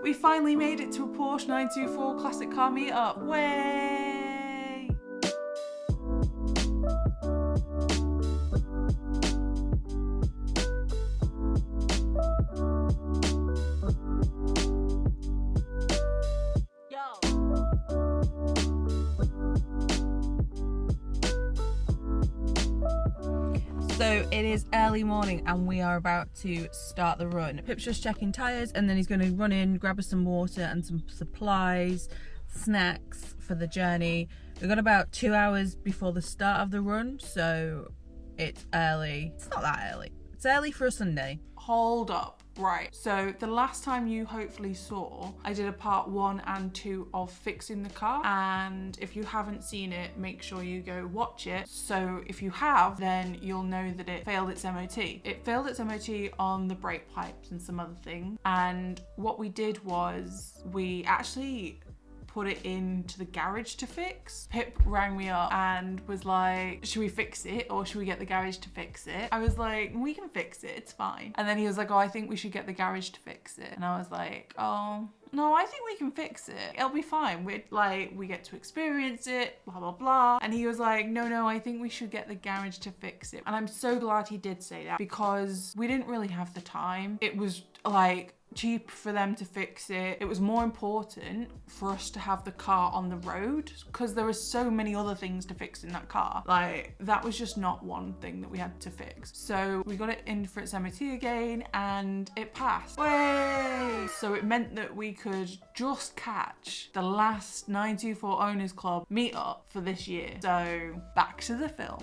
We finally made it to a Porsche 924 classic car meetup. Way! So it is early morning and we are about to start the run. Pip's just checking tyres and then he's going to run in, grab us some water and some supplies, snacks for the journey. We've got about 2 hours before the start of the run, so it's early. It's not that early. It's early for a Sunday. Hold up. Right, so the last time you hopefully saw, I did a part 1 and 2 of fixing the car, and if you haven't seen it, make sure you go watch it. So if you have, then you'll know that it failed its MOT. It failed its MOT on the brake pipes and some other things, and what we did was we actually put it into the garage to fix. Pip rang me up and was like, should we fix it or should we get the garage to fix it? I was like, we can fix it, it's fine. And then he was like, oh, I think we should get the garage to fix it. And I was like, oh, no, I think we can fix it. It'll be fine. We get to experience it, blah, blah, blah. And he was like, no, I think we should get the garage to fix it. And I'm so glad he did say that because we didn't really have the time. It was like cheap for them to fix it. It was more important for us to have the car on the road because there were so many other things to fix in that car. Like, that was just not one thing that we had to fix. So we got it in for its MOT again and it passed. Way! So it meant that we could just catch the last 924 Owners Club meetup for this year. So back to the film.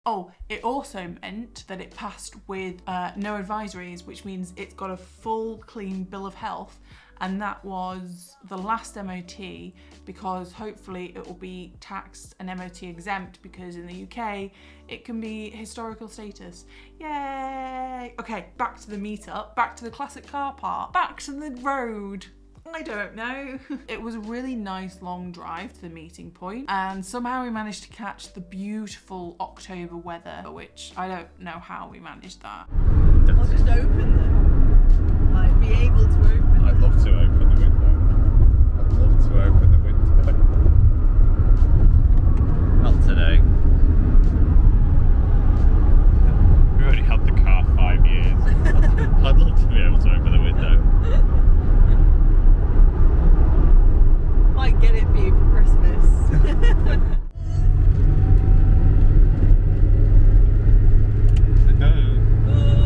Oh, it also meant that it passed with no advisories, which means it's got a full clean bill of health, and that was the last MOT because hopefully it will be taxed and MOT exempt because in the UK it can be historical status. Yay! Okay, back to the meetup, back to the classic car park, back to the road. I don't know. It was a really nice long drive to the meeting point and somehow we managed to catch the beautiful October weather, which I don't know how we managed that. I'll just open them. Like, be able to open them. I'd love to open the window. I'd love to open the window. Not today. We've already had the car 5 years. I'd love to be able to open the window. Might get it for you for Christmas.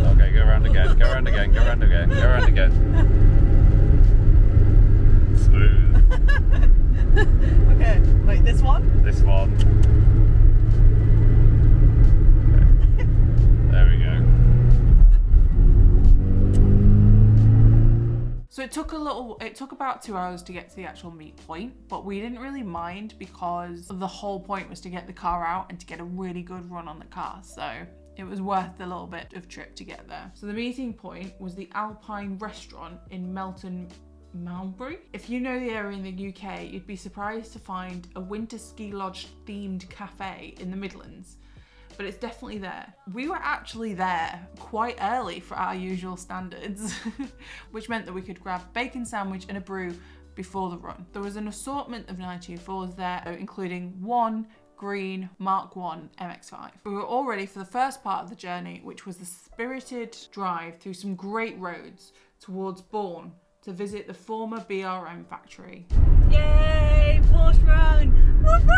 Okay, go around again, go around again, go around again, go around again. Smooth. Okay, wait, this one? This one. Okay. There we go. So it took about 2 hours to get to the actual meet point, but we didn't really mind because the whole point was to get the car out and to get a really good run on the car. So it was worth the little bit of trip to get there. So the meeting point was the Alpine restaurant in Melton Mowbray. If you know the area in the UK, you'd be surprised to find a winter ski lodge themed cafe in the Midlands. But it's definitely there. We were actually there quite early for our usual standards, which meant that we could grab a bacon sandwich and a brew before the run. There was an assortment of 924s there, including one green Mark 1 MX-5. We were all ready for the first part of the journey, which was the spirited drive through some great roads towards Bourne to visit the former BRM factory. Yay, Porsche run! Woof woof!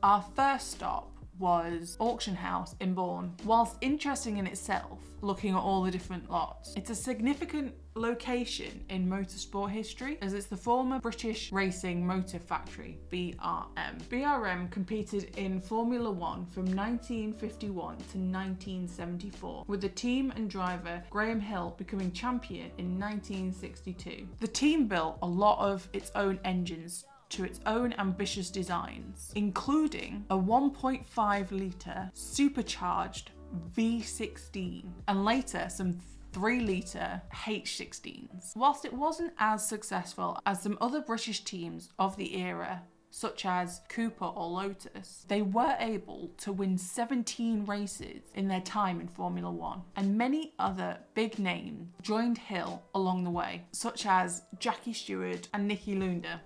Our first stop was Auction House in Bourne. Whilst interesting in itself, looking at all the different lots, it's a significant location in motorsport history as it's the former British racing motor factory, BRM. BRM competed in Formula One from 1951 to 1974, with the team and driver Graham Hill becoming champion in 1962. The team built a lot of its own engines to its own ambitious designs, including a 1.5 litre supercharged V16 and later some 3-litre H16s. Whilst it wasn't as successful as some other British teams of the era, such as Cooper or Lotus, they were able to win 17 races in their time in Formula One, and many other big names joined Hill along the way, such as Jackie Stewart and Nicky Lauda.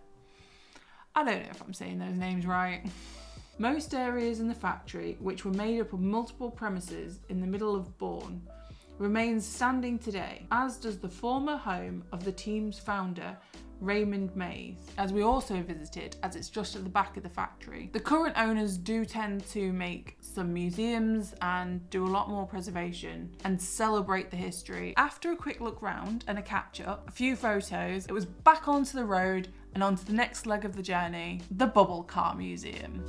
I don't know if I'm saying those names right. Most areas in the factory, which were made up of multiple premises in the middle of Bourne, remains standing today, as does the former home of the team's founder, Raymond Mays, as we also visited, as it's just at the back of the factory. The current owners do tend to make some museums and do a lot more preservation and celebrate the history. After a quick look round and a catch up, a few photos, it was back onto the road and onto the next leg of the journey, the Bubble Car Museum.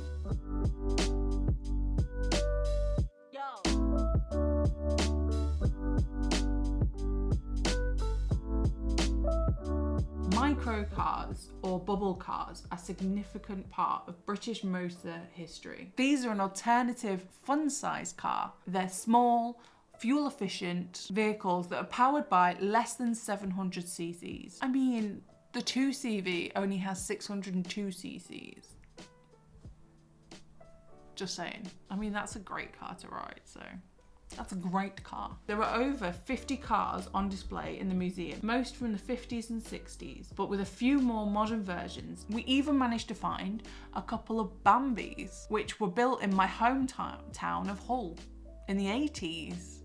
Microcars or bubble cars are a significant part of British motor history. These are an alternative fun-sized car. They're small, fuel-efficient vehicles that are powered by less than 700 cc's. I mean, the 2CV only has 602 cc's. Just saying. I mean, that's a great car to ride, so. That's a great car. There are over 50 cars on display in the museum, most from the 50s and 60s, but with a few more modern versions. We even managed to find a couple of Bambis, which were built in my hometown of Hull in the 80s.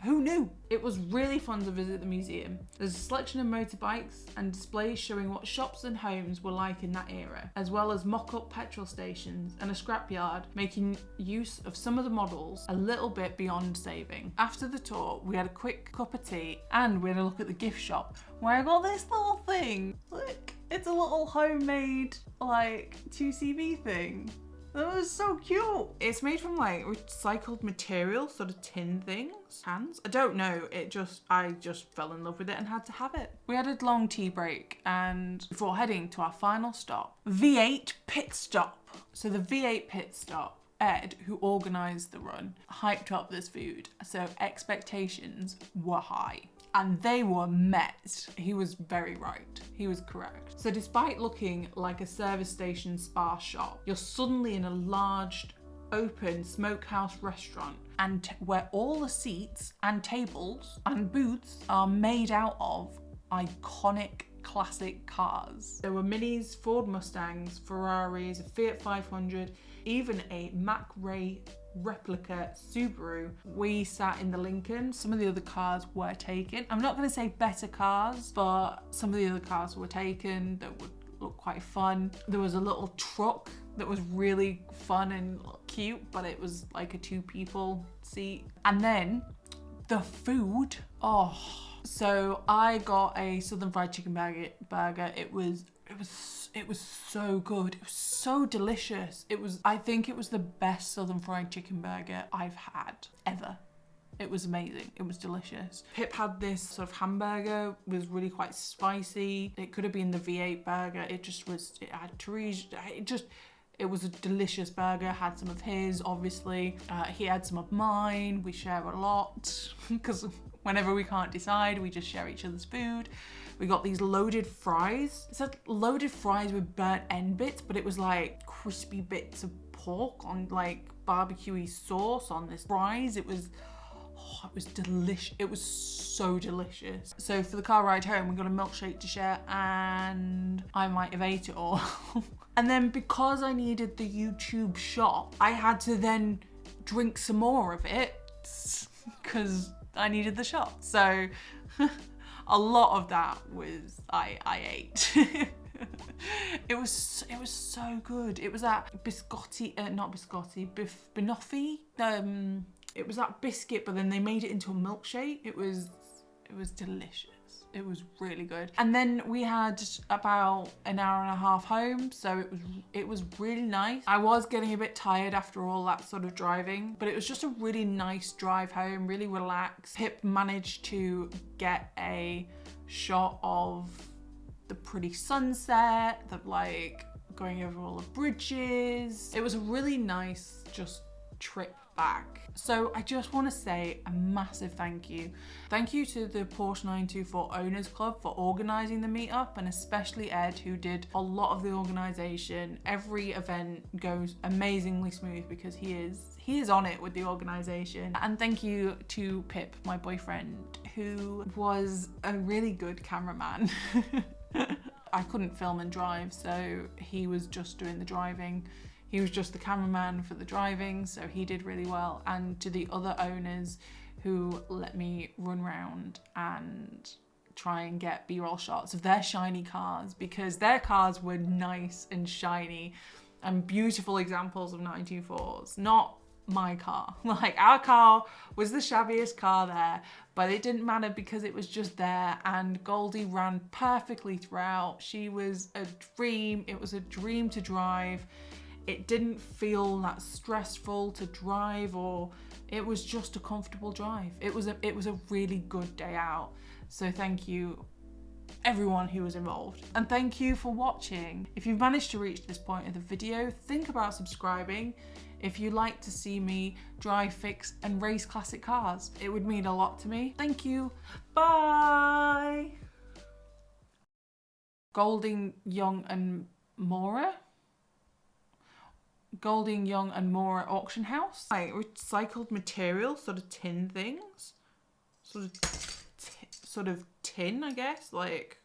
Who knew? It was really fun to visit the museum. There's a selection of motorbikes and displays showing what shops and homes were like in that era, as well as mock-up petrol stations and a scrapyard, making use of some of the models a little bit beyond saving. After the tour, we had a quick cup of tea and we had a look at the gift shop where I got this little thing. Look, it's a little homemade like 2CV thing. That was so cute. It's made from like recycled material, sort of tin things, cans. I don't know, I just fell in love with it and had to have it. We had a long tea break and before heading to our final stop, V8 pit stop. So the V8 pit stop, Ed, who organised the run, hyped up this food. So expectations were high. And they were met. He was very right. He was correct. So despite looking like a service station spa shop, you're suddenly in a large, open smokehouse restaurant and where all the seats and tables and booths are made out of iconic classic cars. There were Minis, Ford Mustangs, Ferraris, a Fiat 500, even a Mack Ray replica Subaru. We sat in the Lincoln. Some of the other cars were taken. I'm not going to say better cars, but some of the other cars were taken that would look quite fun. There was a little truck that was really fun and cute, but it was like a 2-people seat. And then the food. Oh, so I got a Southern Fried Chicken burger. It was so good. It was so delicious. I think it was the best Southern Fried Chicken burger I've had ever. It was amazing. It was delicious. Pip had this sort of hamburger, was really quite spicy. It could have been the V8 burger. It had teriyaki. It was a delicious burger. Had some of his, obviously. He had some of mine. We share a lot because whenever we can't decide, we just share each other's food. We got these loaded fries. It said loaded fries with burnt end bits, but it was like crispy bits of pork on like barbecue-y sauce on this fries. It was delicious. It was so delicious. So for the car ride home, we got a milkshake to share and I might have ate it all. And then because I needed the YouTube shot, I had to then drink some more of it because I needed the shot. So a lot of that was I ate. It was so good. It was that banoffee. It was that biscuit, but then they made it into a milkshake. It was delicious. It was really good. And then we had about an hour and a half home, so it was really nice. I was getting a bit tired after all that sort of driving, but it was just a really nice drive home, really relaxed. Pip managed to get a shot of the pretty sunset, like going over all the bridges. It was a really nice just trip back. So I just want to say a massive thank you. Thank you to the Porsche 924 Owners Club for organising the meetup, and especially Ed, who did a lot of the organisation. Every event goes amazingly smooth because he is on it with the organisation. And thank you to Pip, my boyfriend, who was a really good cameraman. I couldn't film and drive, so he was just doing the driving. He was just the cameraman for the driving, so he did really well. And to the other owners who let me run around and try and get B-roll shots of their shiny cars, because their cars were nice and shiny and beautiful examples of 924s, not my car. Like, our car was the shabbiest car there, but it didn't matter because it was just there, and Goldie ran perfectly throughout. She was a dream. It was a dream to drive. It didn't feel that stressful to drive, or it was just a comfortable drive. It was a really good day out. So thank you everyone who was involved, and thank you for watching. If you've managed to reach this point of the video, think about subscribing if you'd like to see me drive, fix and race classic cars. It would mean a lot to me. Thank you. Bye. Golding, Young and Mora? Golding, Young and Mora auction house. Like recycled material, sort of tin things. Sort of tin, I guess, like.